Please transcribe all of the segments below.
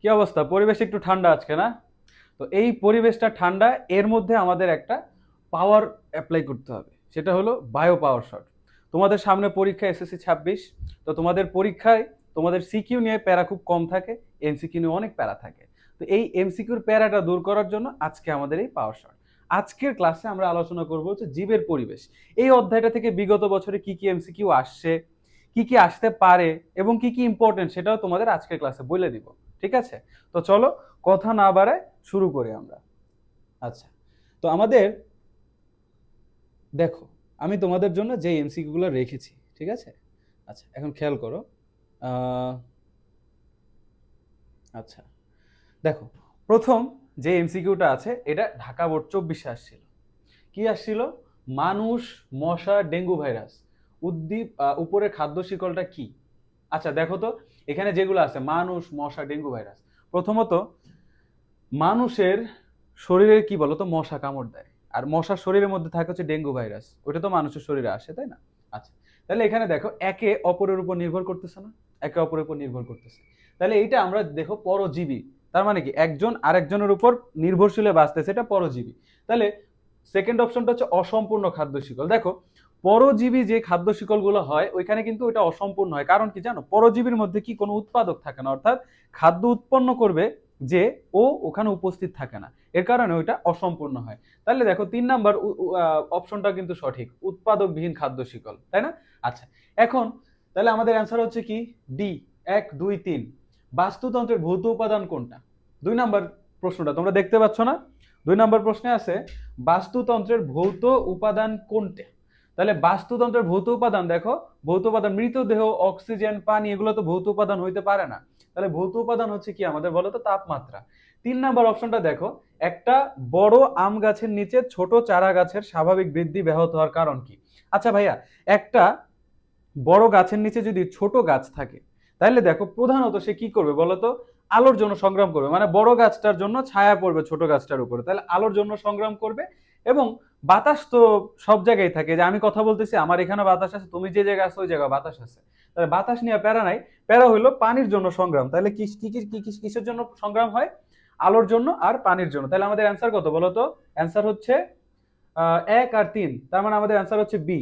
কি অবস্থা? পরিবেশ একটু ঠান্ডা আজকে না? তো এই পরিবেশটা ঠান্ডা, এর মধ্যে আমাদের একটা পাওয়ার অ্যাপ্লাই করতে হবে। সেটা হলো বায়ো পাওয়ার শট। তোমাদের সামনে পরীক্ষা এসএসসি 26। তো তোমাদের পরীক্ষায় তোমাদের সিকিউ নিয়ে প্যারা খুব কম থাকে, এমসিকিউ নিয়ে অনেক প্যারা থাকে। তো এই এমসিকিউর প্যারাটা দূর করার জন্য আজকে আমাদের এই পাওয়ার শট। আজকের ক্লাসে আমরা আলোচনা করব হচ্ছে জীবের পরিবেশ। এই অধ্যায়টা থেকে বিগত বছরে কি কি এমসিকিউ আসছে, কি কি আসতে পারে এবং কি কি ইম্পর্টেন্ট সেটাও তোমাদের আজকের ক্লাসে বলে দিব। ঠিক আছে? তো চলো কথা না বাড়ায় শুরু করি আমরা। আচ্ছা, তো আমাদের দেখো, আমি তোমাদের জন্য যে এমসিকিউ গুলো রেখেছি, ঠিক আছে? আচ্ছা, এখন খেয়াল করো। আহ, আচ্ছা, দেখো, প্রথম যে এমসিকিউটা আছে এটা ঢাকা বোর্ড 24-এ আসছিল। কি আসছিল? মানুষ, মশা, ডেঙ্গু ভাইরাস, উদ্দীপ উপরের খাদ্য শিকলটা কি? আচ্ছা দেখো তো, এখানে যেগুলো আছে মানুষ, মশা, ডেঙ্গু ভাইরাস, প্রথমত মানুষের শরীরে কি বলতো মশা কামড় দেয়, আর মশার শরীরের মধ্যে থাকে হচ্ছে ডেঙ্গু ভাইরাস, ওইটা তো মানুষের শরীরে আসে, তাই না? আচ্ছা, তাহলে এখানে দেখো একে অপরের উপর নির্ভর করতেছে না, একে অপরের উপর নির্ভর করতেছে। তাহলে এইটা আমরা দেখো পরজীবী, তার মানে কি একজন আরেকজনের উপর নির্ভরশীলে বাঁচতেছে, এটা পরজীবী। তাহলে সেকেন্ড অপশনটা হচ্ছে অসম্পূর্ণ খাদ্য শিকল। দেখো, পরজীবী যে খাদ্য শিকল গুলো হয় ওইখানে কিন্তু ওইটা অসম্পূর্ণ হয়, কারণ কি জানো, পরজীবীর মধ্যে কি কোনো উৎপাদক থাকে না, অর্থাৎ খাদ্য উৎপন্ন করবে যে ও ওখানে উপস্থিত থাকে না, এর কারণে ওইটা অসম্পূর্ণ হয়। তাহলে দেখো 3 নাম্বার অপশনটা কিন্তু সঠিক, উৎপাদকবিহীন খাদ্য শিকল, তাই না? আচ্ছা, এখন তাহলে আমাদের অ্যান্সার হচ্ছে কি? ডি, 1, 2, 3। বাস্তুতন্ত্রের ভৌত উপাদান কোনটা? 2 নাম্বার প্রশ্নটা তোমরা দেখতে পাচ্ছ না? 2 নাম্বার প্রশ্নে আছে বাস্তুতন্ত্রের ভৌত উপাদান কোনটা। তাহলে বাস্তুতন্ত্রের ভৌত উপাদান দেখো, ভৌত উপাদান মৃতদেহ, অক্সিজেন, পানি, এগুলো তো ভৌত উপাদান হইতে পারে না। তাহলে ভৌত উপাদান হচ্ছে কি আমাদের, বলো তো? তাপমাত্রা। 3 নাম্বার অপশনটা দেখো, একটা বড় আম গাছের নিচে ছোট চারা গাছের স্বাভাবিক বৃদ্ধি ব্যাহত হওয়ার কারণ কি? আচ্ছা ভাইয়া, একটা বড় গাছের নিচে যদি ছোট গাছ থাকে, তাহলে দেখো প্রধানত সে কি করবে বলতো? আলোর জন্য সংগ্রাম করবে, মানে বড় গাছটার জন্য ছায়া পড়বে ছোট গাছটার উপরে, তাহলে আলোর জন্য সংগ্রাম করবে। এবং বাতাস তো সব জায়গায় থাকে, যে আমি কথা বলতেছি আমার এখানে বাতাস আছে, তুমি যে জায়গায় আছো ওই জায়গায় বাতাস আছে, তাহলে বাতাস নিয়ে প্যারা নাই। প্যারা হইলো পানির জন্য সংগ্রাম। তাহলে কি কি কিসের জন্য সংগ্রাম হয়? আলোর জন্য আর পানির জন্য। তাহলে আমাদের অ্যান্সার কত বলো তো? অ্যান্সার হচ্ছে 1 আর 3, তার মানে আমাদের অ্যান্সার হচ্ছে বি।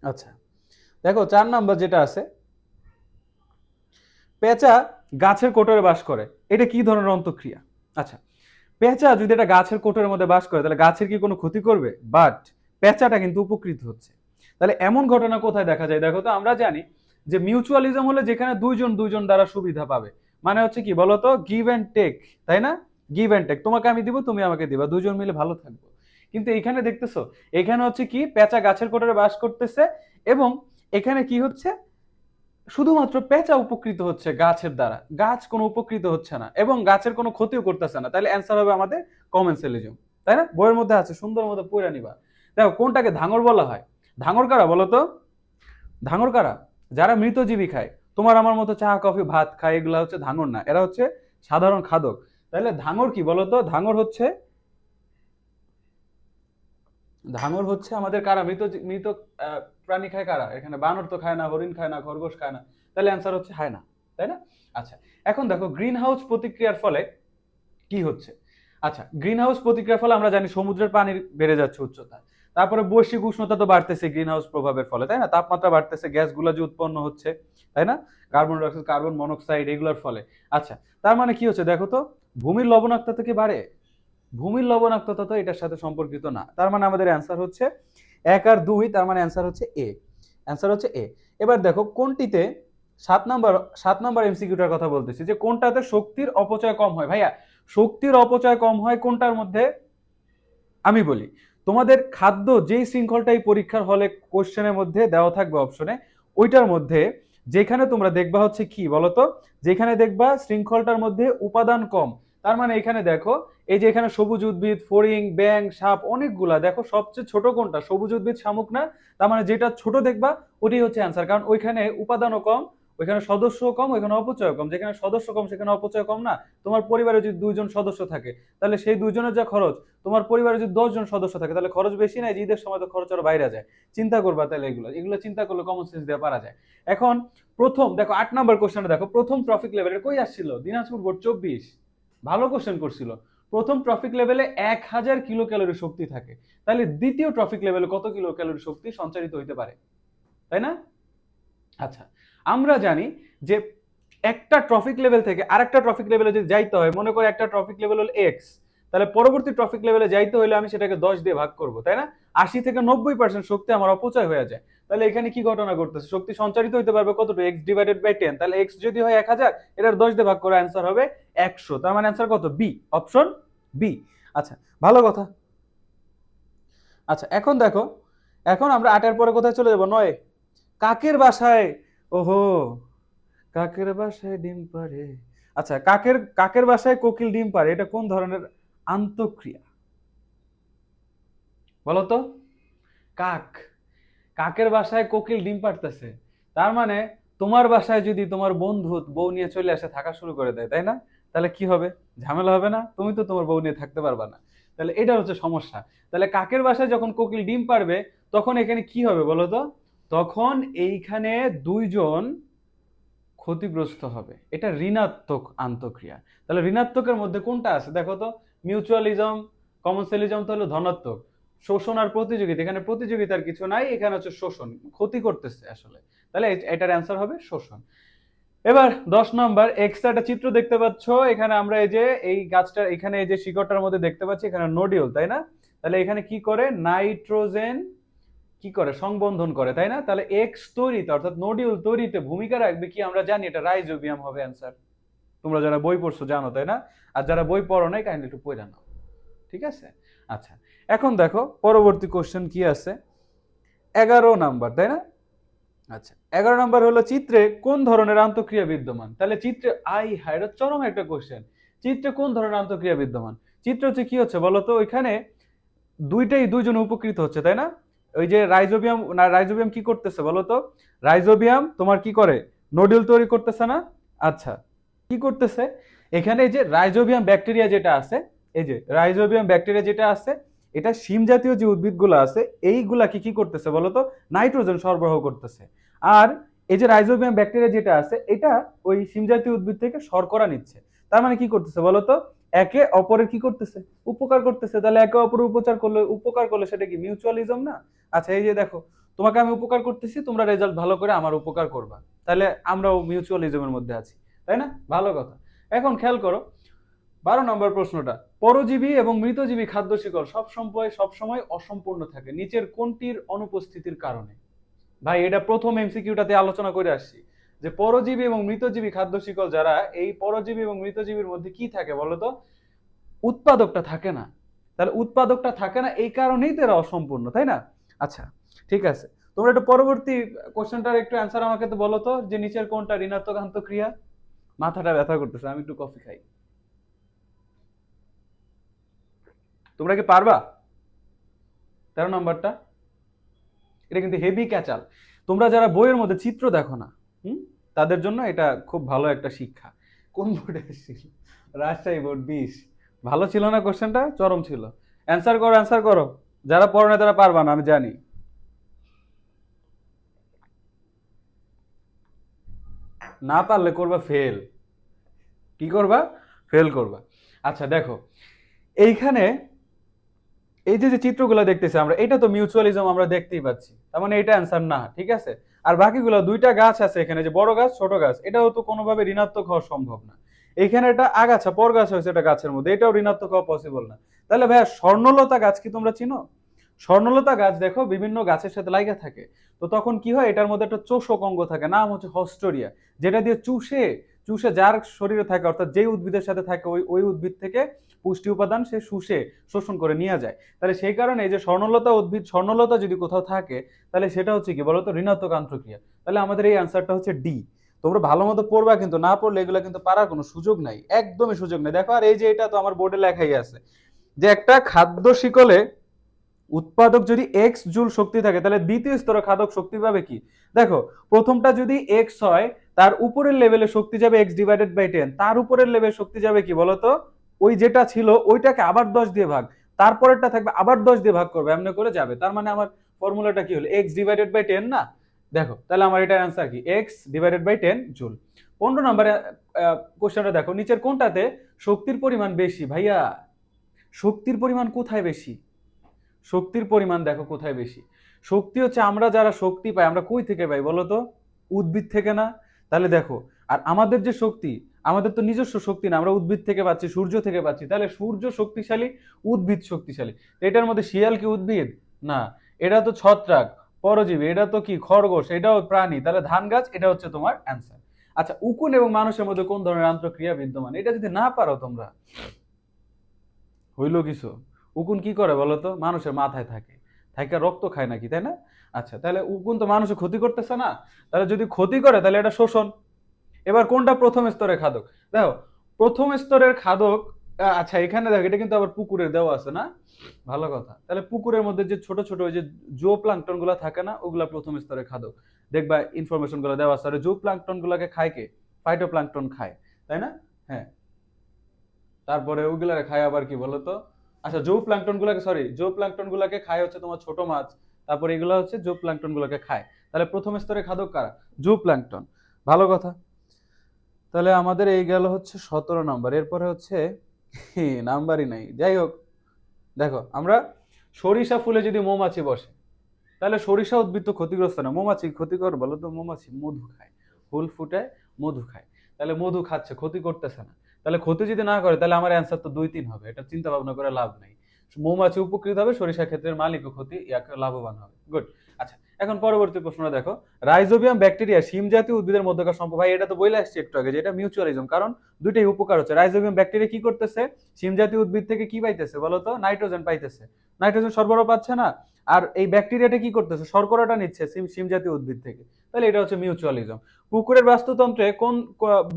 আচ্ছা, দেখো 4 নাম্বার যেটা আছে, পেঁচা গাছের কোটরে বাস করে, এটা কি ধরনের অন্তঃক্রিয়া? আচ্ছা, পেঁচা যদি এটা গাছের কোটরের মধ্যে বাস করে তাহলে গাছের কি কোনো ক্ষতি করবে? বাট পেঁচাটা কিন্তু উপকৃত হচ্ছে। তাহলে এমন ঘটনা কোথায় দেখা যায়? দেখো তো, আমরা জানি যে মিউচুয়ালিজম হলে যেখানে দুইজন দুইজন দ্বারা সুবিধা পাবে, মানে হচ্ছে কি বলতো? গিভ অ্যান্ড টেক, তাই না? গিভ অ্যান্ড টেক, তোমাকে আমি দিব, তুমি আমাকে দিবা, দুজন মিলে ভালো থাকবো। কিন্তু এখানে দেখতেছো, এখানে হচ্ছে কি পেঁচা গাছের কোটরে বাস করতেছে, এবং এখানে কি হচ্ছে? শুধুমাত্র পেঁচা উপকৃত হচ্ছে গাছের দ্বারা, গাছ কোনো উপকৃত হচ্ছে না এবং গাছের কোনো ক্ষতিও করতেছে না। তাহলে অ্যান্সার হবে আমাদের কমেন্সিয়ালিজম, তাই না? বইয়ের মধ্যে আছে, সুন্দর মতো পড়ে নিবা। দেখো কোনটাকে ধাঙর বলা হয়? ধাঙর কারা বলো তো? ধাঙর কারা? যারা মৃতজীবী খায়, তোমার আমার মতো চা কফি ভাত খায়, এগুলা হচ্ছে ধাঙর না, এরা হচ্ছে সাধারণ খাদক। তাহলে ধাঙর কি বলতো? ধাঙর হচ্ছে আমাদের কারা? মৃত মৃত প্রাণী খায় কারা? এখানে বানর তো খায় না, হরিণ খায় না, খরগোশ খায় না, তাহলে অ্যান্সার হচ্ছে হয় না, তাই না? আচ্ছা, এখন দেখো গ্রিন হাউস প্রতিক্রিয়ার ফলে কি হচ্ছে। আচ্ছা, গ্রিন হাউস প্রতিক্রিয়ার ফলে আমরা জানি সমুদ্রের পানি বেড়ে যাচ্ছে উচ্চতা, তারপরে বৈশ্বিক উষ্ণতা তো বাড়তেছে গ্রিন হাউস প্রভাবের ফলে, তাই না? তাপমাত্রা বাড়তেছে, গ্যাসগুলো যে উৎপন্ন হচ্ছে, তাই না? কার্বন ডাইঅক্সাইড, কার্বন মনোক্সাইড, এগুলোর ফলে। আচ্ছা, তার মানে কি হচ্ছে দেখো তো, ভূমির লবণাক্ততা থেকে বাড়ে? ভূমির লবণাক্ততা তো এটার সাথে সম্পর্কিত না, তার মানে আমাদের অ্যান্সার হচ্ছে 1 আর 2, তার মানে অ্যান্সার হচ্ছে এ। অ্যান্সার হচ্ছে এ। এবার দেখো কোনটিতে, 7 নাম্বার এমসিকিউটার কথা বলতেছি, যে কোনটাতে শক্তির অপচয় কম হয়। ভাইয়া, শক্তির অপচয় কম হয় কোনটার মধ্যে? আমি বলি, তোমাদের খাদ্য যেই শৃঙ্খলটাই পরীক্ষার হলে কোশ্চেনের মধ্যে দেওয়া থাকবে অপশনে, ওইটার মধ্যে যেখানে তোমরা দেখবা হচ্ছে কি বলতো, যেখানে দেখবা শৃঙ্খলটার মধ্যে উপাদান কম, তার মানে এখানে দেখো, এই যে এখানে সবুজ উদ্ভিদ, ফড়িং, ব্যাং, সাপ, অনেকগুলা, দেখো সবচেয়ে ছোট কোনটা? সবুজ উদ্ভিদ, শামুক না? তার মানে যেটা ছোট দেখবা ওটাই হচ্ছে অ্যান্সার, কারণ ওইখানে উপাদানও কম, ওইখানে সদস্য কম, ওইখানে অপচয় কম। যেখানে সদস্য কম সেখানে অপচয় কম না? তোমার পরিবারে যদি 2 জন সদস্য থাকে তাহলে সেই 2 জনের যা খরচ, তোমার পরিবারে যদি 10 জন সদস্য থাকে তাহলে খরচ বেশি না? ঈদের সময় তো খরচ আরো বাইরে যায়। চিন্তা করবা তাহলে এগুলো চিন্তা করলে কমন সেন্স দিয়ে পারা যায়। এখন প্রথম দেখো 8 নম্বর কোশ্চেনটা দেখো, প্রথম ট্রফিক লেভেলের কই আসছিল? দিনাজপুর বোর্ড 24। ভালো কোশ্চেন করছিল। প্রথম ট্রফিক লেভেলে 1000 কিলো ক্যালোরি শক্তি থাকে, তাহলে দ্বিতীয় ট্রফিক লেভেলে কত কিলো ক্যালোরি শক্তি সঞ্চারিত হইতে পারে, তাই না? আচ্ছা, আমরা জানি যে একটা ট্রফিক লেভেল থেকে আরেকটা ট্রফিক লেভেলে যদি যাইতে হয়, মনে করে একটা ট্রফিক লেভেল হল এক্স, তাহলে পরবর্তী ট্রফিক লেভেলে যাইতে হলে আমি সেটাকে 10 দিয়ে ভাগ করব, তাই না? 80 থেকে 90% শক্তি আমার অপচয় হয়ে যায়। তাহলে এখানে কি ঘটনা ঘটতেছে? শক্তি সঞ্চারিত হইতে পারবে কতটুকু? X divided by 10। তাহলে এক্স যদি হয় 1000, এটার 10 দিয়ে ভাগ করে অ্যান্সার হবে 100। তার মানে অ্যান্সার কত? B, option B. আচ্ছা, ভালো কথা। আচ্ছা, এখন দেখো, এখন আমরা 8-এর পরে কোথায় চলে যাব? 9। কাকের বাসায়, ওহো, কাকের বাসায় ডিম পাড়ে। আচ্ছা, কাকের বাসায় কোকিল ডিম পাড়ে, এটা কোন ধরনের আন্তঃক্রিয়া বলতো? কাক, কাকের বাসায় কোকিল ডিম পাড়তেছে, তার মানে তোমার বাসায় যদি তোমার বন্ধু বউ নিয়ে চলে আসে, থাকা শুরু করে দেয়, তাই না? তাহলে কি হবে? ঝামেলা হবে না? তুমি তো তোমার বউ নিয়ে থাকতে পারবা না। তাহলে এটা হচ্ছে সমস্যা। তাহলে কাকের বাসায় যখন কোকিল ডিম পারবে তখন এখানে কি হবে বলতো? তখন এইখানে 2 জন ক্ষতিগ্রস্ত হবে। এটা ঋণাত্মক আন্তঃক্রিয়া। তাহলে ঋণাত্মকের মধ্যে কোনটা আছে দেখো তো? মিউচুয়ালিজম, কমার্শিয়ালিজম তো হলো ধনাত্মক। শোষণ আর প্রতিযোগিতা, এখানে প্রতিযোগিতার কিছু নাই, এখানে হচ্ছে শোষণ, ক্ষতি করতেছে আসলে। তাহলে এটার অ্যান্সার হবে শোষণ। এবার 10 নম্বর, এক্সট্রা চিত্র দেখতে পাচ্ছ, এখানে আমরা এই যে এই গাছটা, এখানে এই যে শিকড়টার মধ্যে দেখতে পাচ্ছি এখানে নোডিউল, তাই না? তাহলে এখানে কি করে? নাইট্রোজেন কি করে? সংবন্ধন করে, তাই না? তাহলে এক্স তৈরিতে অর্থাৎ নোডিউল তৈরিতে ভূমিকা রাখবে কি? আমরা জানি এটা রাইজোবিয়াম হবে অ্যান্সার। তোমরা যারা বই পড়ছো জানো, তাই না? আর যারা বই পড়ো নাই কাইন্ডলি একটু পড়ে নাও, ঠিক আছে? আচ্ছা, এখন দেখো পরবর্তী কোশ্চেন কি আছে? 11 নম্বর, তাই না? আচ্ছা, 11 নম্বর হলো চিত্রে কোন ধরনের আন্তঃক্রিয়া বিদ্যমান? তাহলে চিত্রে এটা চরম একটা কোশ্চেন। চিত্রে কোন ধরনের আন্তঃক্রিয়া বিদ্যমান? চিত্র হচ্ছে কি হচ্ছে বলতো? ওইখানে 2জন উপকৃত হচ্ছে, তাই না? ওই যে রাইজোবিয়াম, না রাইজোবিয়াম কি করতেছে বলতো? রাইজোবিয়াম তোমার কি করে? নোডুল তৈরি করতেছে না? আচ্ছা, কি করতেছে? এখানে এই যে রাইজোবিয়াম ব্যাকটেরিয়া যেটা আছে, এই যে রাইজোবিয়াম ব্যাকটেরিয়া যেটা আছে, এটা শিম জাতীয় যে উদ্ভিদগুলো আছে এইগুলা কি করতেছে বলতো? নাইট্রোজেন সরবরাহ করতেছে। আর এই যে রাইজোবিয়াম ব্যাকটেরিয়া যেটা আছে এটা ওই শিম জাতীয় উদ্ভিদ থেকে শর্করা নিচ্ছে। তার মানে কি করতেছে বলতো? একে অপরের কি করতেছে? উপকার করতেছে। তাহলে একে অপরের উপকার করলে সেটা কি মিউচুয়ালিজম না? আচ্ছা, এই যে দেখো, তোমাকে আমি উপকার করতেছি, তোমরা রেজাল্ট ভালো করে আমার উপকার করবা, তাহলে আমরাও মিউচুয়ালিজমের মধ্যে আছি, তাই না? ভালো কথা। এখন খেয়াল করো 12 নম্বর প্রশ্নটা, পরজীবী এবং মৃতজীবী খাদ্য শিকল সবসময় অসম্পূর্ণ থাকে নিচের কোনটির অনুপস্থিতির কারণে? ভাই এটা প্রথম এমসিকিউটাতে আলোচনা করে আসছি যে পরজীবী এবং মৃতজীবী খাদ্য শিকল যারা, এই পরজীবী এবং মৃতজীবীর মধ্যে কি থাকে বলতো? উৎপাদকটা থাকে না। তাহলে উৎপাদকটা থাকে না, এই কারণেই তো এরা অসম্পূর্ণ, তাই না? আচ্ছা, ঠিক আছে, তোমরা একটু পরবর্তী কোশ্চেনটার একটু অ্যান্সার আমাকে তো বলো তো, যে নিচের কোনটা ঋণাত্মক আন্তঃক্রিয়া? মাথাটা ব্যথা করতেছে, আমি একটু কফি খাই। তোমরা কি পারবা? 13 নম্বরটা, এটা কিন্তু হেভি ক্যাচাল। তোমরা যারা বইয়ের মধ্যে চিত্র দেখো না, তাদের জন্য এটা খুব ভালো একটা শিক্ষা। কোন বোর্ডে এসেছিল? রাজশাহী বোর্ড 20। ভালো ছিল না কোশ্চেনটা? চরম ছিল। অ্যান্সার করো, অ্যান্সার করো। যারা পড়ো না তারা পারবা না, আমি জানি। না পারলে করবা ফেল। কি করবা? ফেল করবা। আচ্ছা দেখো, এইখানে এই যে যে চিত্রগুলো দেখতেছি আমরা, এটা তো মিউচুয়ালিজম আমরা দেখতেই পাচ্ছি, তার মানে এটা অ্যান্সার না, ঠিক আছে? আর বাকিগুলো 2টা গাছ আছে এখানে, যে বড় গাছ ছোট গাছ, এটাও তো কোনোভাবে ঋণাত্মক হওয়া সম্ভব না। এখানে এটা আগাছা পর গাছ হয়েছে এটা গাছের মধ্যে, এটাও ঋণাত্মক হওয়া পসিবল না। তাহলে ভাইয়া স্বর্ণলতা গাছ কি তোমরা চিনো? স্বর্ণলতা গাছ দেখো বিভিন্ন গাছের সাথে লাগা থাকে, তো তখন কি হয়? এটার মধ্যে একটা চোষক অঙ্গ থাকে, নাম হচ্ছে হস্টোরিয়া, যেটা দিয়ে চুষে চুষে যার শরীরে থাকে, অর্থাৎ যেই উদ্ভিদের সাথে থাকে ওই ওই উদ্ভিদ থেকে পুষ্টি উপাদান সে শুষে শোষণ করে নিয়ে যায়। তাহলে সেই কারণে এই যে স্বর্ণলতা যদি কোথাও থাকে, তাহলে সেটা হচ্ছে কি বলতো? ঋণাত্মক আন্তঃক্রিয়া। তাহলে আমাদের এই অ্যান্সারটা হচ্ছে ডি। তোমরা ভালো মতো পড়বা, কিন্তু না পড়লে এগুলো কিন্তু পারার কোনো সুযোগ নাই, একদমই সুযোগ নেই। দেখো, আর এই যে এটা তো আমার বোর্ডে লেখাই আছে যে একটা খাদ্য শিকলে উৎপাদক যদি এক্স জুল শক্তি থাকে তাহলে দ্বিতীয় স্তরে খাদক শক্তি পাবে কি? দেখো, প্রথমটা যদি এক্স হয়, তার উপরের লেভেলে শক্তি যাবে এক্স ডিভাইডেড বাই 10, তার উপরের লেভেল শক্তি যাবে কি বলতো? ওই যেটা ছিল ওইটাকে আবার 10 দিয়ে ভাগ, তারপরেরটা থাকবে আবার 10 দিয়ে ভাগ করবে, এমনি করে যাবে। তার মানে আমার ফর্মুলাটা কি হলো? এক্স ডিভাইডেড বাই 10 না? দেখো তাহলে আমার এটার অ্যান্সার কি? X divided by 10 joule. 15 নম্বরে কোশ্চেনটা দেখো, নিচের কোনটাতে শক্তির পরিমাণ বেশি? ভাইয়া, শক্তির পরিমাণ কোথায় বেশি? শক্তির পরিমাণ দেখো কোথায় বেশি। শক্তি হচ্ছে, আমরা যারা শক্তি পাই আমরা কই থেকে পাই বলো তো? উদ্ভিদ থেকে না? তাহলে দেখো, আর আমাদের যে শক্তি, আমাদের তো নিজস্ব শক্তি না, আমরা উদ্ভিদ থেকে পাচ্ছি, সূর্য থেকে পাচ্ছি। তাহলে সূর্য শক্তিশালী, উদ্ভিদ শক্তিশালী। এটার মধ্যে শিয়াল কি উদ্ভিদ? না, এটা তো ছত্রাক, পরজীবী। এটা তো কি? খরগোশ। এটাও প্রাণী। তাহলে ধান গাছ। এটা হচ্ছে তোমার অ্যান্সার। আচ্ছা, উকুন এবং মানুষের মধ্যে কোন ধরনের আন্তঃক্রিয়া বিদ্যমান? এটা যদি না পারো তোমরা, হইলো কিছু। উকুন কি করে বলতো? মানুষের মাথায় থাকে, থাকে রক্ত খায় নাকি, তাই না? আচ্ছা, তাহলে উকুন তো মানুষের ক্ষতি করতেছে না? তাহলে যদি ক্ষতি করে তাহলে এটা শোষণ। এবার কোনটা প্রথম স্তরের খাদক? দেখো, প্রথম স্তরের খাদক, আচ্ছা এখানে দেখো, এটা কিন্তু আবার পুকুরের দেওয়া আছে না? ভালো কথা। তাহলে পুকুরের মধ্যে যে ছোট ছোট ওই যে জো প্লাঙ্কটন গুলা থাকে না, ওগুলা প্রথম স্তরের খাদক। দেখবা ইনফরমেশন গুলো দেওয়া আছে। আর জো প্লাঙ্কটন গুলাকে খায় কে? ফাইটো প্লাঙ্কটন খায়, তাই না? হ্যাঁ, তারপরে ওগুলাকে খায় আবার কি বলতো? আচ্ছা, জো প্লাঙ্কটন গুলাকে, সরি, জো প্লাঙ্কটন গুলাকে খায় হচ্ছে তোমার ছোট মাছ। তারপরে এগুলো হচ্ছে জো প্লাঙ্কটন গুলাকে খায়। তাহলে প্রথম স্তরে খাদক কারা? জো প্লাঙ্কটন। ভালো কথা। তাহলে আমাদের এই গেল হচ্ছে 17 নাম্বার। এরপরে হচ্ছে নাম্বারই নাই, যাই হোক। দেখো, আমরা সরিষা ফুলে যদি মৌমাছি বসে, তাহলে সরিষা উদ্ভিদ তো ক্ষতিগ্রস্ত না, মৌমাছি ক্ষতিকর বলো তো? মৌমাছি মধু খায়, ফুল ফুটায়, মধু খায়। তাহলে মধু খাচ্ছে, ক্ষতি করতেছে না। তাহলে ক্ষতি যদি না করে তাহলে আমার অ্যান্সার তো 2-3 হবে। এটা চিন্তা ভাবনা করে লাভ নাই। মৌমাছি উপকৃত হবে, সরিষা ক্ষেত্রের মালিকও ক্ষতি, ইয়াকে লাভবান হবে। গুড। আচ্ছা, এখন পরবর্তী প্রশ্নটা দেখো, রাইজোবিয়াম ব্যাকটেরিয়া শিম জাতীয় উদ্ভিদের মধ্যকার সম্পর্ক। ভাই, এটা তো বলে আসছি একটু আগে যে এটা মিউচুয়ালিজম, কারণ দুইটাই উপকার হচ্ছে। রাইজোবিয়াম ব্যাকটেরিয়া কি করতেছে? শিম জাতীয় উদ্ভিদ থেকে কি পাইতেছে বলো তো? নাইট্রোজেন পাইতেছে। নাইট্রোজেন সরবরাহ পাচ্ছে না? আর এই ব্যাকটেরিয়াটা কি করতেছে? শর্করাটা নিচ্ছে শিম জাতীয় উদ্ভিদ থেকে। তাহলে এটা হচ্ছে মিউচুয়ালিজম। পুকুরের বাস্তুতন্ত্রে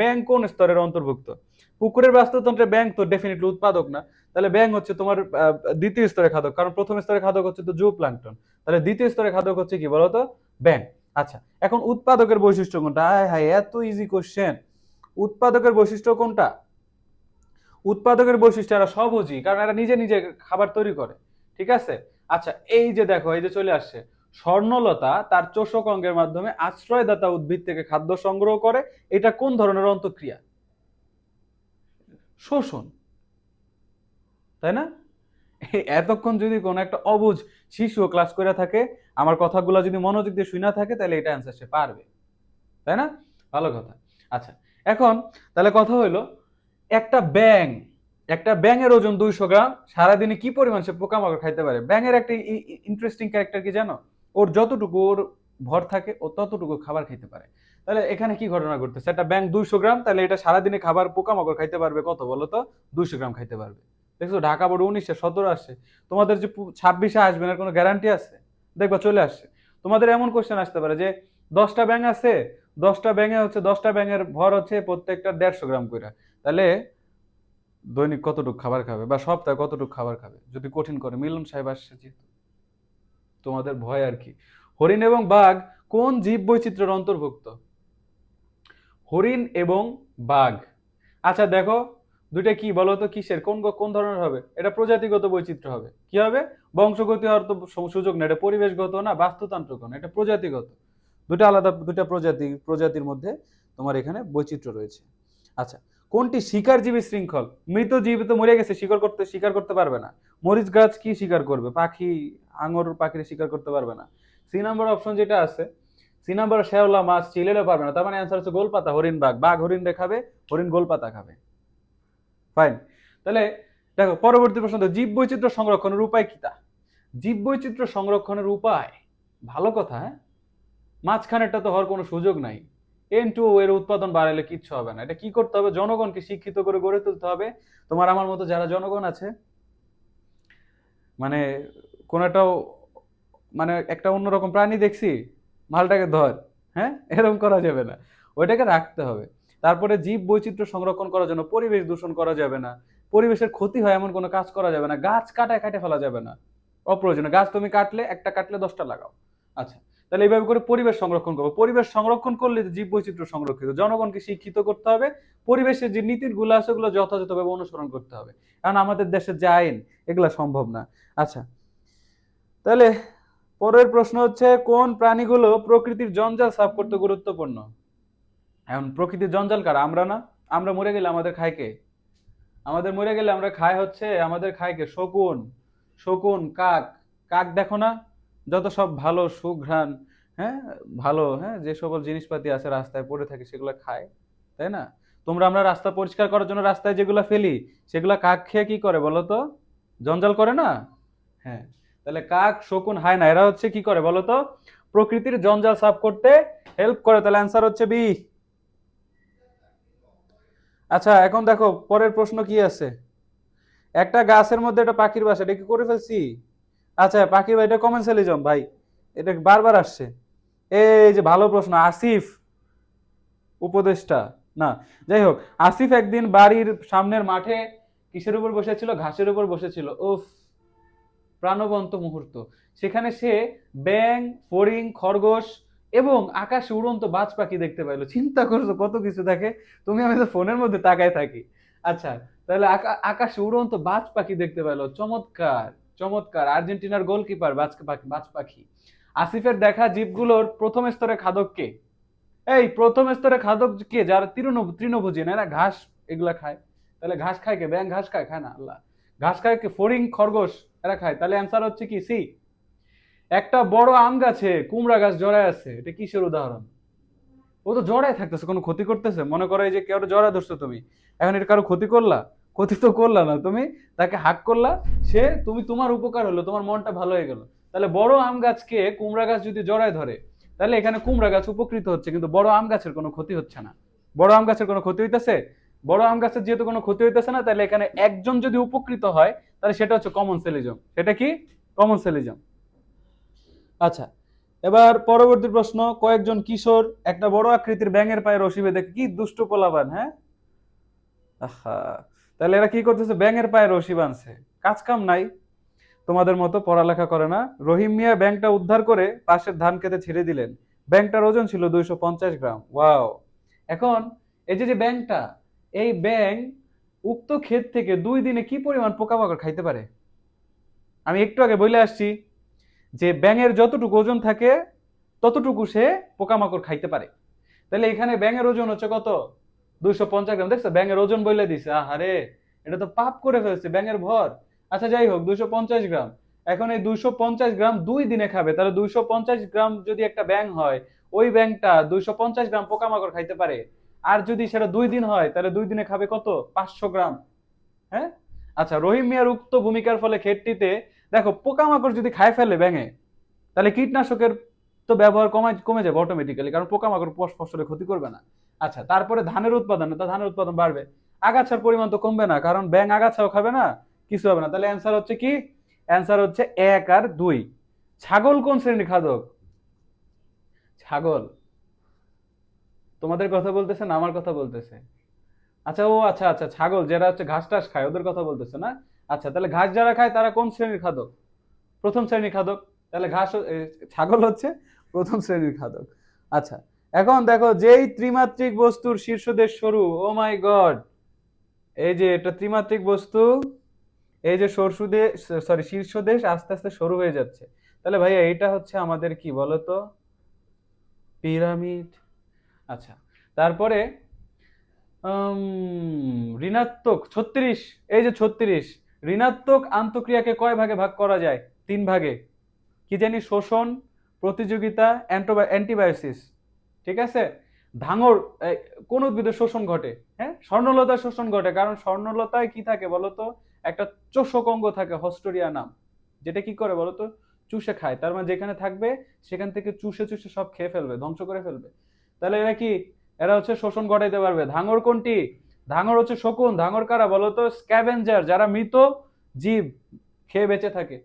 ব্যাং কোন স্তরের অন্তর্ভুক্ত? পুকুরের বাস্তুতন্ত্রে ব্যাং তো ডেফিনেটলি উৎপাদক না। তাহলে ব্যাং হচ্ছে তোমার দ্বিতীয় স্তরের খাদক, কারণ প্রথম স্তরের খাদক হচ্ছে তো জু প্লাঙ্কটন। তাহলে দ্বিতীয় স্তরের খাদক হচ্ছে কি বলতো? ব্যাং। আচ্ছা, এখন উৎপাদকের বৈশিষ্ট্য কোনটা? হায় হায়, এত ইজি কোশ্চেন। উৎপাদকের বৈশিষ্ট্য কোনটা? উৎপাদকের বৈশিষ্ট্য এরা সবুজই, কারণ এরা নিজে নিজে খাবার তৈরি করে। ঠিক আছে? আচ্ছা, এই যে দেখো, এই যে চলে আসছে, স্বর্ণলতা তার চোষক অঙ্গের মাধ্যমে আশ্রয়দাতা উদ্ভিদ থেকে খাদ্য সংগ্রহ করে। এটা কোন ধরনের অন্তঃক্রিয়া? শোষণ, তাই না? এতক্ষণ যদি কোন একটা অবুঝ শিশু ক্লাস করে থাকে, আমার কথাগুলো যদি মনোযোগ দিয়ে শুনে থাকে, তাহলে এটা অ্যান্সার সে পারবে, তাই না? ভালো কথা। আচ্ছা, এখন তাহলে কথা হইলো, একটা ব্যাং, একটা ব্যাঙের ওজন 200 গ্রাম, সারাদিনে কি পরিমাণ সে পোকামাকড় খাইতে পারে? ব্যাঙের একটা ইন্টারেস্টিং ক্যারেক্টার কি জানো? ওর যতটুকু ওর ভর থাকে ও ততটুকু খাবার খাইতে পারে। তাহলে এখানে কি ঘটনা ঘটতেছে? একটা ব্যাঙ 200 গ্রাম, তাহলে এটা সারাদিনে খাবার পোকামাকড় খাইতে পারবে কত বলো তো? 200 গ্রাম খাইতে পারবে। দেখছো, ঢাকা বোর্ড 19-এ 17 আসছে। তোমাদের যে 26-এ আসবে না কোনো গ্যারান্টি আছে? দেখবা চলে আসছে। তোমাদের এমন কোশ্চেন আসতে পারে যে 10টা ব্যাঙ আছে, 10টা ব্যাঙে হচ্ছে 10টা ব্যাঙের ভর হচ্ছে প্রত্যেকটা 150 গ্রাম করে। তাহলে দৈনিক কতটুকু খাবার খাবে, বা সপ্তাহে কতটুকু খাবার খাবে? যদি কঠিন করে, মিলন সাহেব আসছে যেহেতু, তোমাদের ভয় আর কি। হরিণ এবং বাঘ কোন জীব বৈচিত্র্যের অন্তর্ভুক্ত? হরিণ এবং বাঘ। আচ্ছা দেখো, দুইটা কি বলতো? কিসের, কোন কোন ধরনের হবে? এটা প্রজাতিগত বৈচিত্র্য হবে। কি হবে? বংশগতি হওয়ার তো সুযোগ নেই। এটা পরিবেশগত না বাস্তুতান্ত্রিক না, এটা প্রজাতিগত। দুটা আলাদা, দুটা প্রজাতির মধ্যে তোমার এখানে বৈচিত্র্য রয়েছে। আচ্ছা, কোনটি শিকারজীবী শৃঙ্খল? মৃত জীব তো মরে গেছে, শিকার করতে পারবে না। মরিচ গাছ কি শিকার করবে? পাখি, আঙুর পাখির শিকার করতে পারবে না। সি নাম্বার অপশন যেটা আছে, সি নাম্বার শেওলা মাছ চিলেলেও পারবে না। তার মানে অ্যান্সার হচ্ছে গোলপাতা, হরিণ বাঘ। বাঘ হরিণ খাবে, হরিণ গোলপাতা খাবে। ফাইন। তাহলে দেখো, পরবর্তী প্রশ্ন, জীব বৈচিত্র্য সংরক্ষণের উপায় কি? তা জীব বৈচিত্র্য সংরক্ষণের উপায়, ভালো কথা, হ্যাঁ, মাঝখানেরটা তো হওয়ার কোনো সুযোগ নাই। N2O এর উৎপাদন বাড়াইলে কিচ্ছু হবে না। এটা কি করতে হবে? জনগণকে শিক্ষিত করে গড়ে তুলতে হবে। তোমার আমার মতো যারা জনগণ আছে, মানে কোন একটা, মানে একটা অন্যরকম প্রাণী দেখছি, মালটাকে ধর, হ্যাঁ, এরকম করা যাবে না। ওইটাকে রাখতে হবে। তারপরে জীব বৈচিত্র্য সংরক্ষণ করার জন্য পরিবেশ দূষণ করা যাবে না, পরিবেশের ক্ষতি হয় এমন কোনো কাজ করা যাবে না, গাছ কাটায় ফেলা যাবে না, অপ্রয়োজনীয় গাছ তুমি কাটলে, একটা কাটলে 10টা লাগাও। আচ্ছা, তাহলে এইভাবে করে পরিবেশ সংরক্ষণ করবো। পরিবেশ সংরক্ষণ করলে জীব বৈচিত্র্য সংরক্ষিত। জনগণকে শিক্ষিত করতে হবে, পরিবেশের যে নীতিগুলো আছে ওগুলো যথাযথভাবে অনুসরণ করতে হবে। কারণ আমাদের দেশের যে আইন, এগুলা সম্ভব না। আচ্ছা, তাহলে পরের প্রশ্ন হচ্ছে, কোন প্রাণীগুলো প্রকৃতির জঞ্জাল সাফ করতে গুরুত্বপূর্ণ? এখন প্রকৃতির জঞ্জাল কারা? আমরা না? আমরা মরে গেলে আমাদের খায় কে? আমাদের মরে গেলে আমরা খাই হচ্ছে, আমাদের খায় কে? শকুন, শকুন, কাক। কাক দেখো না, যত সব ভালো সুঘ্রাণ, হ্যাঁ, ভালো, হ্যাঁ, যে সকল জিনিসপাতি আছে রাস্তায় পড়ে থাকে সেগুলো খায়, তাই না? আমরা রাস্তা পরিষ্কার করার জন্য রাস্তায় যেগুলো ফেলি, সেগুলা কাক খেয়ে কি করে বলো তো? জঞ্জাল করে না? হ্যাঁ, তাহলে কাক, শকুন, হায়না এরা হচ্ছে কি করে বলতো? প্রকৃতির জঞ্জাল সাফ করতে হেল্প করে। তাহলে অ্যান্সার হচ্ছে বি। আচ্ছা, এখন দেখো পরের প্রশ্ন কি আছে। একটা গাছের মধ্যে একটা পাখির বাসা, এটা কি করে ফেলছি? আচ্ছা, পাখির ভাই, এটা কমেন্সালিজম ভাই, এটা বারবার আসছে। এই যে ভালো প্রশ্ন, আসিফ উপদেষ্টা না, যাই হোক, আসিফ একদিন বাড়ির সামনের মাঠে কিসের উপর বসেছিল? ঘাসের উপর বসেছিল। উফ, প্রাণবন্ত মুহূর্ত। সেখানে সে ব্যাং, ফড়িং, খরগোশ এবং আকাশে উড়ন্ত বাজ পাখি দেখতে পাইলো। চিন্তা করছো কত কিছু দেখে। তুমি আমি তো ফোনের মধ্যে তাকায় থাকি। আচ্ছা, তাহলে আকাশে উড়ন্ত বাজ পাখি দেখতে পাইলো। চমৎকার, চমৎকার। আর্জেন্টিনার গোলকিপার বাজ পাখি। আসিফের দেখা জীবগুলোর প্রথম স্তরে খাদক কে? এই প্রথম স্তরে খাদক কে? যারা তৃণভোজী, না ঘাস এগুলা খায়। তাহলে ঘাস খায় কে? ব্যাং ঘাস খায়? খায় না, আল্লাহ। ঘাস খায় কে? ফড়িং, খরগোশ এরা খায়। তাহলে অ্যান্সার হচ্ছে কি সি। একটা বড় আম গাছে কুমড়া গাছ জড়ায় আছে, এটা কিসের উদাহরণ? ও তো জড়ায় থাকতেছে, কোনো ক্ষতি করতেছে? মনে করো এই যে কেউ জড়া ধরছো তুমি, এখন এটা কারো ক্ষতি করলা? ক্ষতি তো করলা না, তুমি তাকে হাক করলা, সে তুমি তোমার উপকার হলো, তোমার মনটা ভালো হয়ে গেল। তাহলে বড় আম গাছকে কুমড়া গাছ যদি জড়ায় ধরে, তাহলে এখানে কুমড়া গাছ উপকৃত হচ্ছে, কিন্তু বড় আম গাছের কোনো ক্ষতি হচ্ছে না। বড় আম গাছের কোনো ক্ষতি হইতেছে? বড় আম গাছের যেহেতু কোনো ক্ষতি হইতেছে না, তাহলে এখানে একজন যদি উপকৃত হয়, তাহলে সেটা হচ্ছে কমন সেলিজম। সেটা কি? কমন সেলিজম। আচ্ছা, এবার পরবর্তী প্রশ্ন, কয়েকজন কিশোর একটা বড় আকৃতির ব্যাঙের পায়ে রশি বেঁধে, কি দুষ্ট পোলাপান, হ্যাঁ। আহা, তাহলে এরা কি করতেছে? ব্যাঙের পায়ে রশি বাঁধছে, কাজ কাম নাই, তোমাদের মতো পড়ালেখা করে না। রহিম মিয়া ব্যাংকটা উদ্ধার করে পাশের ধান খেতে ছেড়ে দিলেন। ব্যাংকটার ওজন ছিল 250 গ্রাম। ওয়াও। এখন এই যে যে ব্যাংকটা, এই ব্যাংক উক্ত ক্ষেত থেকে 2 দিনে কি পরিমাণ পোকামাকড় খাইতে পারে? আমি একটু আগে বলে আসছি যে ব্যাঙের যতটুকু ওজন থাকে ততটুকু সে পোকামাকড় খাইতে পারে। তাহলে এখানে ব্যাঙের ওজন হচ্ছে কত? 250 গ্রাম। দেখছো, ব্যাঙের ওজন বলে দিছে। আহারে, এটা তো পাপ করে ফেলছে, ব্যাঙের ভর। আচ্ছা, যাই হোক, 250 গ্রাম। এখন এই 250 গ্রাম 2 দিনে খাবে, তাহলে 250 গ্রাম যদি একটা ব্যাঙ হয়, ওই ব্যাঙটা 250 গ্রাম পোকামাকড় খাইতে পারে। আর যদি সেটা 2 দিন হয়, তাহলে 2 দিনে খাবে কত? 500 গ্রাম। হ্যাঁ। আচ্ছা, রহিম মিয়ার উক্ত ভূমিকার ফলে ক্ষেতটিতে, দেখো, পোকামাকড় যদি খায় ফেলে ব্যাঙে, তাহলে কীটনাশকের তো ব্যবহার কমে যাবে অটোমেটিক্যালি, কারণ পোকামাকড় ফসলের ক্ষতি করবে না। আচ্ছা, তারপরে ধানের উৎপাদন, তা ধানের উৎপাদন বাড়বে। আগাছার পরিমাণ তো কমবে না, কারণ ব্যাঙ আগাছাও খাবে না, কিছু হবে না। তাহলে অ্যান্সার হচ্ছে কি? অ্যান্সার হচ্ছে 1 আর 2। ছাগল কোন শ্রেণীর খাদক? ছাগল তোমাদের কথা বলতেছে না আমার কথা বলতেছে? আচ্ছা, ও আচ্ছা আচ্ছা, ছাগল যারা হচ্ছে ঘাস টাস খায় ওদের কথা বলতেছে না? আচ্ছা, তাহলে ঘাস যারা খায় তারা কোন শ্রেণীর খাদক? প্রথম শ্রেণীর খাদক। তাহলে ছাগল হচ্ছে প্রথম শ্রেণীর খাদক। আচ্ছা, এখন দেখো, যেই ত্রিমাত্রিক বস্তুর শীর্ষদেশ সরু, ও মাই গড, এই যে এটা ত্রিমাত্রিক বস্তু, এই যে সরষুদেশ, সরি, শীর্ষদেশ আস্তে আস্তে সরু হয়ে যাচ্ছে, তাহলে ভাইয়া এইটা হচ্ছে আমাদের কি বলতো? পিরামিড। আচ্ছা, তারপরে ঋণাত্মক 36, এই যে 36, ঋণাত্মক আন্তঃক্রিয়াকে কয় ভাগে ভাগ করা যায়? 3 ভাগে। কি জানি? শোষণ, প্রতিযোগিতা, অ্যান্টিবায়োসিস। ঠিক আছে। ধাঙর, কোন উদ্ভিদের শোষণ ঘটে? হ্যাঁ, স্বর্ণলতার শোষণ ঘটে, কারণ স্বর্ণলতায় কি থাকে বলতো? একটা চোষক অঙ্গ থাকে, হস্টোরিয়া নাম, যেটা কি করে বলতো? চুষে খায়। তার মানে যেখানে থাকবে সেখান থেকে চুষে চুষে সব খেয়ে ফেলবে, ধ্বংস করে ফেলবে। তাহলে এরা কি? এরা হচ্ছে শোষণ ঘটাইতে পারবে। ধাঙর কোনটি? ধাঙর হচ্ছে শকুন। ধাঙর কারা বলতো? স্ক্যাভেঞ্জার, যারা মৃত জীব খেয়ে বেঁচে থাকে।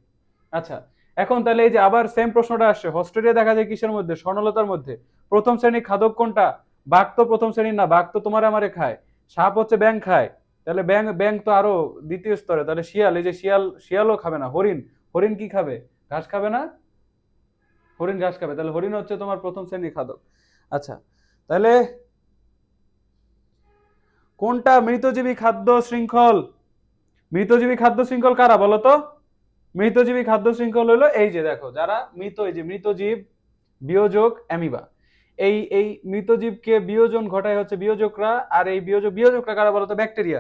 আচ্ছা, এখন তাহলে এই যে আবার সেম প্রশ্নটা আসছে, হস্টেরিয়া দেখা যায় কিসের মধ্যে? স্বর্ণলতার মধ্যে। প্রথম শ্রেণীর খাদক কোনটা? বাঘ তো প্রথম শ্রেণীর না, বাঘ তো তোমার আমারে খায়। সাপ হচ্ছে ব্যাং খায়, তাহলে ব্যাং ব্যাং তো আরো দ্বিতীয় স্তরে। তাহলে শিয়াল, এই যে শিয়ালও খাবে না। হরিণ, হরিণ কি খাবে? ঘাস খাবে না? হরিণ ঘাস খাবে, তাহলে হরিণ হচ্ছে তোমার প্রথম শ্রেণীর খাদক। আচ্ছা, তাহলে কোনটা মৃতজীবী খাদ্য শৃঙ্খল? মৃতজীবী খাদ্য শৃঙ্খল কারা বলো তো? মৃতজীবী খাদ্য শৃঙ্খল হলো এই যে দেখো, যারা মৃত, এই যে মৃতজীব, বিয়োজক, অ্যামিবা, এই মৃতজীবকে বিয়োজন ঘটায় হচ্ছে বিয়োজকরা, আর এই বিয়োজকরা কারা বলতো? ব্যাকটেরিয়া।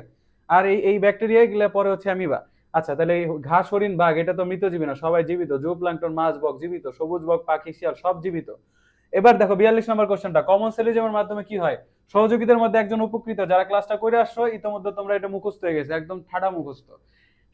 আর এই ব্যাকটেরিয়া গুলা পরে হচ্ছে অ্যামিবা। আচ্ছা, তাহলে এই ঘাস, হরিণ, বাঘ এটা তো মৃতজীবী না, সবাই জীবিত। জুপ্লাঙ্কটন, মাছ, বক জীবিত, সবুজ বক, পাখি, শিয়াল সব জীবিত। এবার দেখো 42 নম্বর কোশ্চেনটা, কমন সেলিজমের মাধ্যমে কি হয়? সহযোগীদের মধ্যে একজন উপকৃত। যারা ক্লাসটা করে আসছো ইতিমধ্যে তোমরা এটা মুখস্থ হয়ে গেছে, একদম ঠাডা মুখস্থ।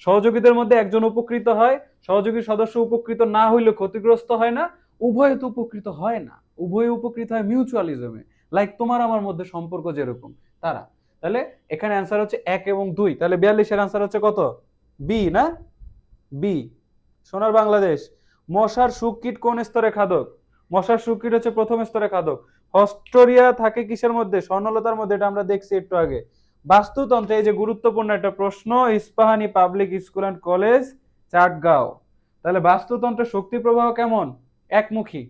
সহযোগীদের মধ্যে একজন উপকৃত হয়, সহযোগী সদস্য উপকৃত না হইলে ক্ষতিগ্রস্ত হয় না, উভয় তো উপকৃত হয় না, উভয় উপকৃত হয় মিউচুয়ালিজমে, লাইক তোমার আমার মধ্যে সম্পর্ক যেরকম তারা। তাহলে এখানে অ্যান্সার হচ্ছে 1 এবং 2। তাহলে 42 এর অ্যান্সার হচ্ছে কত? বি না? বি। সোনার বাংলাদেশ, মশার সুকীট কোন স্তরে খাদক? মশার সুকীট হচ্ছে প্রথম স্তরে খাদক। হস্টোরিয়া থাকে কিসের মধ্যে? স্বর্ণলতার মধ্যে, এটা আমরা দেখছি একটু আগে। বাস্তুতন্ত্রে, এই যে গুরুত্বপূর্ণ একটা প্রশ্ন, Ispahani public school and college, Chatgaon. তাহলে বাস্তুতন্ত্রের শক্তি প্রবাহ কেমন? একমুখী।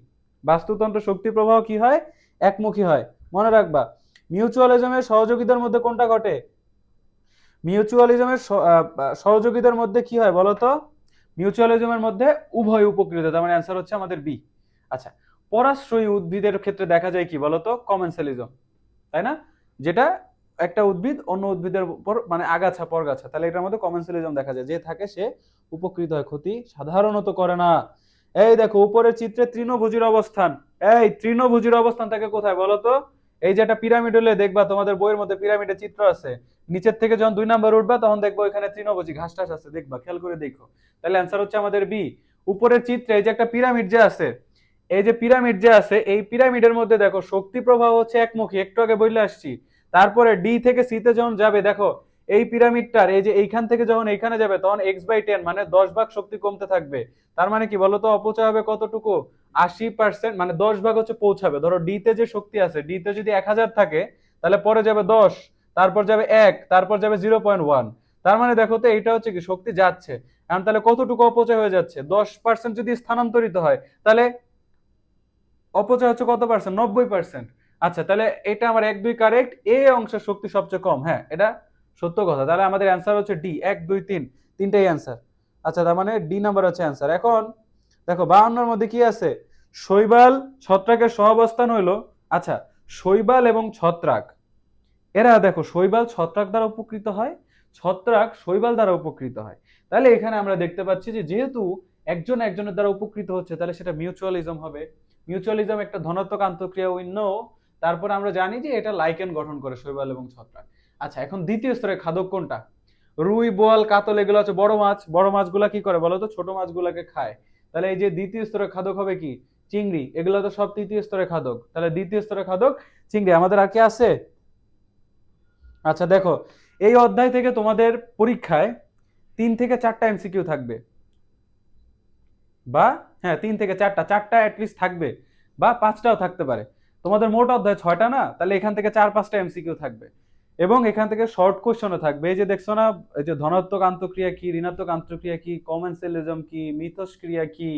বাস্তুতন্ত্রের শক্তি প্রবাহ কি হয়? একমুখী হয়, মনে রাখবা। মিউচুয়ালিজমের সহযোগীদের মধ্যে কোনটা ঘটে? মিউচুয়ালিজমের সহযোগীদের মধ্যে কি হয় বলতো? মিউচুয়ালিজমের মধ্যে উভয় উপকৃত, তার মানে অ্যান্সার হচ্ছে আমাদের বি। আচ্ছা, পরাশ্রয়ী উদ্ভিদের ক্ষেত্রে দেখা যায় কি বলতো? কমেন্সালিজম, তাই না? যেটা একটা উদ্ভিদ অন্য উদ্ভিদের উপর মানে আগাছা পরগাছা, তাহলে এটার মধ্যে কমেন্সালিজম দেখা যায়, যে থাকে সে উপকৃত হয়, ক্ষতি সাধারণত করে না। এই দেখো উপরের চিত্রে তৃণভোজীর অবস্থান, এই তৃণভোজীর অবস্থান থাকে কোথায় বলতো? এই যে একটা পিরামিড হলে দেখবা তোমাদের বইয়ের মধ্যে পিরামিডের চিত্র আছে, নিচের থেকে যখন 2 নাম্বার উঠবা তখন দেখবো এখানে তৃণভোজী ঘাস টাস আছে, দেখবা, খেয়াল করে দেখো। তাহলে অ্যান্সার হচ্ছে আমাদের বি। উপরের চিত্রে এই যে একটা পিরামিড যে আছে, এই যে পিরামিড যে আছে, এই পিরামিডের মধ্যে দেখো শক্তি প্রবাহ হচ্ছে একমুখী, একটু আগে বলে আসছি। তারপরে ডি থেকে সি তে যখন যাবে, দেখো এই পিরামিডটার এই যে এইখান থেকে যখন এইখানে যাবে তখন x/10 মানে 10 ভাগ শক্তি কমতে থাকবে। তার মানে কি বলতো? অপচয় হবে কতটুকু? 80%, মানে 10 ভাগ হচ্ছে পৌঁছাবে। ধরো ডি তে যে শক্তি আছে, ডি তে যদি 1000 থাকে, তাহলে পরে যাবে 10, তারপর যাবে 1, তারপর যাবে 0.1। তার মানে দেখো তো এইটা হচ্ছে কি শক্তি যাচ্ছে। এখন তাহলে কতটুকু অপচয় হয়ে যাচ্ছে? 10% যদি স্থানান্তরিত হয়, তাহলে অপচয় হচ্ছে কত পার্সেন্ট? 90%। আচ্ছা, তাহলে এটা আমার 1 2 কারেক্ট, এ অংশের শক্তি সবচেয়ে কম, হ্যাঁ এটা সত্য কথা। তাহলে আমাদের অ্যান্সার হচ্ছে ডি, 1 2 3, তিনটাই অ্যান্সার। আচ্ছা, তার মানে ডি নাম্বার হচ্ছে অ্যান্সার। এখন দেখো 52 এর মধ্যে কি আছে? শৈবাল ছত্রাকের সহাবস্থান হইলো, আচ্ছা শৈবাল এবং ছত্রাক, এরা দেখো শৈবাল ছত্রাক দ্বারা উপকৃত হয়, ছত্রাক শৈবাল দ্বারা উপকৃত হয়। তাহলে এখানে আমরা দেখতে পাচ্ছি যে যেহেতু একজন একজনের দ্বারা উপকৃত হচ্ছে, তাহলে সেটা মিউচুয়ালিজম হবে। মিউচুয়ালিজম একটা ধনাত্মক আন্তঃক্রিয়া, উইন্ন। তারপর আমরা জানি যে এটা লাইকেন গঠন করে শৈবাল এবং ছত্রাক। আচ্ছা, এখন দ্বিতীয় স্তরের খাদক কোনটা? রুই, বোয়াল, কাতল এগুলো হচ্ছে বড় মাছ। বড় মাছগুলা কি করে বলো তো? ছোট মাছগুলাকে খায়। তাহলে এই যে দ্বিতীয় স্তরের খাদক হবে কি? চিংড়ি। এগুলো তো সব তৃতীয় স্তরের খাদক, তাহলে দ্বিতীয় স্তরের খাদক চিংড়ি। আমাদের আর কি আছে? আচ্ছা দেখো, এই অধ্যায় থেকে তোমাদের পরীক্ষায় 3 থেকে 4টা এমসিকিউ থাকবে, বা হ্যাঁ 3 থেকে 4টা, 4টা অ্যাটলিস্ট থাকবে, বা 5টাও থাকতে পারে। তোমাদের মোট অধ্যায় 6টা না, তাহলে এখান থেকে 4-5টা এমসিকিউ থাকবে, এবং এখান থেকে শর্ট কোশ্চেনও থাকবে। এই যে দেখছো না, এই যে ধনাত্মক আন্তঃক্রিয়া কি, ঋণাত্মক আন্তঃক্রিয়া কি, কমেন্সালিজম কি, মিথস্ক্রিয়া কি,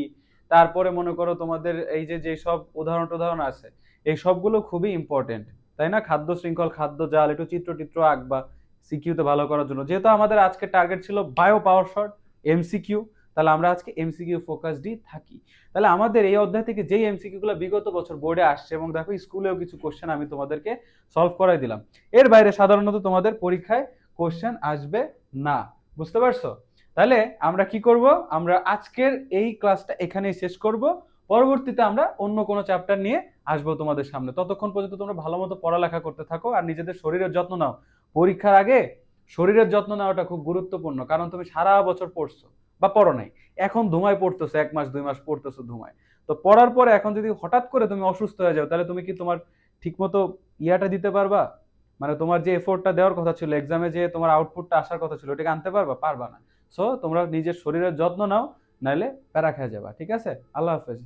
তারপরে মনে করো তোমাদের এই যে যেসব উদাহরণ আছে, এই সবগুলো খুবই ইম্পর্টেন্ট, তাই না? খাদ্য শৃঙ্খল, খাদ্য জাল, একটু চিত্র আঁকবা সিকিউতে ভালো করার জন্য। যেহেতু আমাদের আজকে টার্গেট ছিল বায়ো পাওয়ার শট এমসিকিউ, তাহলে আমরা আজকে এমসিকিউ ফোকাসডই থাকি। তাহলে আমাদের এই অধ্যায় থেকে যেই এমসিকিউ গুলো বিগত বছর বোর্ডে আসছে, এবং দেখো স্কুলেও কিছু কোশ্চেন আমি তোমাদেরকে সলভ করাই দিলাম, এর বাইরে সাধারণত তোমাদের পরীক্ষায় কোশ্চেন আসবে না। বুঝতে পারছো? তাহলে আমরা কি করব? আমরা আজকের এই ক্লাসটা এখানেই শেষ করব। পরবর্তীতে আমরা অন্য কোনো চ্যাপ্টার নিয়ে আসবো তোমাদের সামনে। ততক্ষণ পর্যন্ত তোমরা ভালো মতো পড়ালেখা করতে থাকো, আর নিজেদের শরীরের যত্ন নাও। পরীক্ষার আগে শরীরের যত্ন নেওয়াটা খুব গুরুত্বপূর্ণ, কারণ তুমি সারা বছর পড়ছো বা পড়ো নাই, এখন ধুমায় পড়তেছো, 1 মাস 2 মাস পড়তেছো ধুমায়। তো পড়ার পরে এখন যদি হঠাৎ করে তুমি অসুস্থ হয়ে যাও, তাহলে তুমি কি তোমার ঠিকমতো ইয়াটা দিতে পারবা? মানে তোমার যে এফোর্টটা দেওয়ার কথা ছিল এক্সামে, যে তোমার আউটপুটটা আসার কথা ছিল, ওটাকে আনতে পারবা? পারবা না। সো তোমরা নিজের শরীরের যত্ন নাও, নাইলে প্যারা খেয়ে যাবা। ঠিক আছে? আল্লাহ হাফেজ।